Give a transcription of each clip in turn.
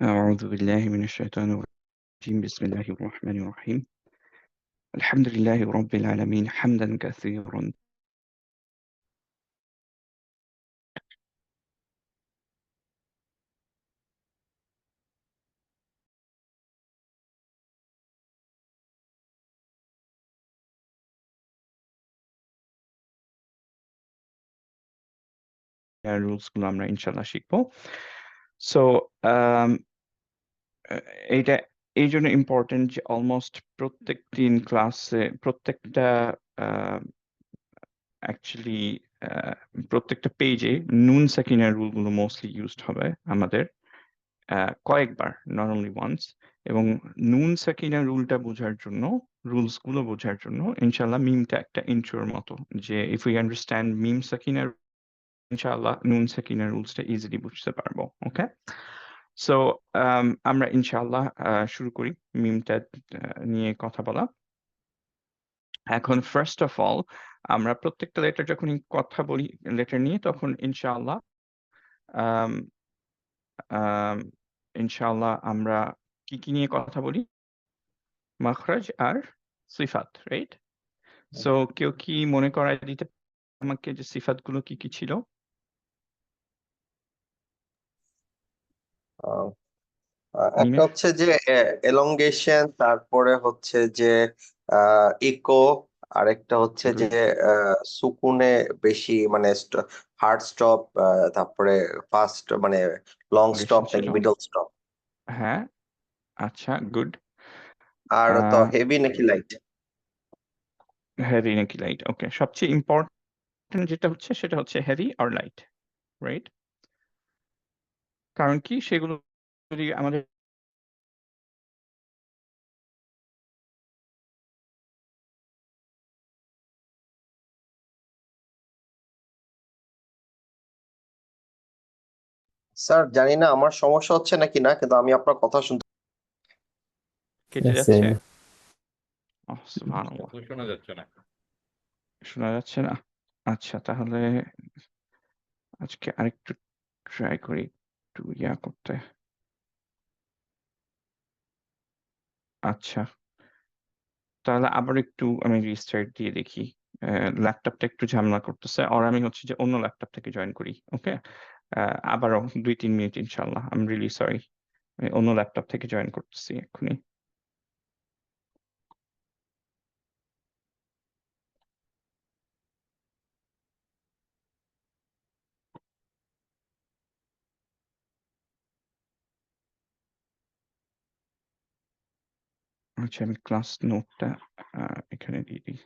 أعوذ بالله من الشيطان الرجيم بسم الله الرحمن الرحيم الحمد لله رب العالمين حمدا كثيرا rules গুলো আমরা ইনশাল্লাহ শিখবো সো এইটা এই জন্য ইম্পর্টেন্ট যে অলমোস্ট প্রত্যেকদিন ক্লাসে প্রত্যেকটা অ্যাকচুয়ালি প্রত্যেকটা পেজে নুন সাকিনার রুল গুলো মোস্টলি ইউজড হবে আমাদের কয়েকবার নট অনলি ওয়ান্স এবং নুন সাকিনা রুলটা বোঝার জন্য রুলস গুলো বোঝার জন্য ইনশাল্লাহ মিমটা একটা ইন্ট্রোর মতো যে ইফ উই আন্ডারস্ট্যান্ড মিম সাকিনা ইনশাআল্লাহ নুন সাকিনা রুলসটা ইজিলি বুঝতে পারবো ওকে সো আমরা ইনশাআল্লাহ শুরু করি মিমটা নিয়ে কথা বলা এখন ফার্স্ট অফ অল আমরা প্রত্যেকটা লেটার যখন কথা বলি লেটার নিয়ে তখন ইনশাআল্লাহ আম, আম, ইনশাআল্লাহ আমরা কি কি নিয়ে কথা বলি মাখরাজ আর সিফাত রাইট সো কেউ কি মনে করায় দিতে আমাকে যে সিফাত গুলো কি কি ছিল আহ, একটা মিমের হচ্ছে যে এলongation, তারপরে হচ্ছে যে ইকো, আরেকটা হচ্ছে যে গুড সুকুনে বেশি মানে হার্ড স্টপ, তারপরে ফাস্ট মানে লং স্টপ ছিল মিডল স্টপ। হ্যাঁ আচ্ছা গুড আর তো হেভি নাকি লাইট? হেভি নাকি লাইট ওকে সবচেয়ে ইম্পর্টেন্ট যেটা হচ্ছে সেটা হচ্ছে হেভি আর লাইট রাইট কারণ কি সেগুলো যদি আমাদের স্যার জানি না আমার সমস্যা হচ্ছে নাকি না, কিন্তু আমি আপনার কথা শুনতে কেটে যাচ্ছে সুবহানাল্লাহ শোনা যাচ্ছে না। শোনা যাচ্ছে না আচ্ছা তাহলে আজকে আরেকটু ট্রাই করি একটু করতে আচ্ছা তাহলে আবার একটু আমি রিস্টার্ট দিয়ে দেখি ল্যাপটপটা একটু ঝামেলা করতেছে আর আমি হচ্ছে যে অন্য ল্যাপটপ থেকে জয়েন করি ওকে আবারও 2-3 মিনিট ইনশাল্লাহ আই এম রিয়েলি সরি আমি অন্য ল্যাপটপ থেকে জয়েন করতেছি এক্ষুনি আচ্ছা আমি ক্লাস নোটটা এখানে দিয়ে দিই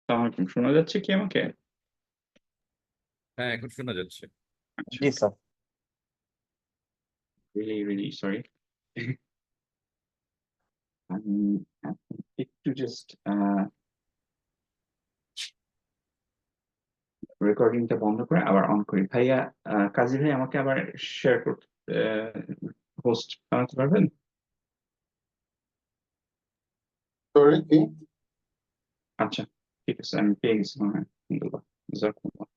আসসালামু আলাইকুম, শোনা যাচ্ছে কি আমাকে? হ্যাঁ, এখন শোনা যাচ্ছে। আচ্ছা, জি স্যার। Really sorry. আমি এখন একটু জাস্ট রেকর্ডিংটা বন্ধ করে আবার অন করি। ভাইয়া, কাজী ভাই আমাকে আবার শেয়ার করতে হোস্ট বানাতে পারবেন? সরি কি? আচ্ছা, ঠিক আছে, আমি পেয়ে গেছি মনে হয়। আলহামদুলিল্লাহ, জাযাকুমুল্লাহ।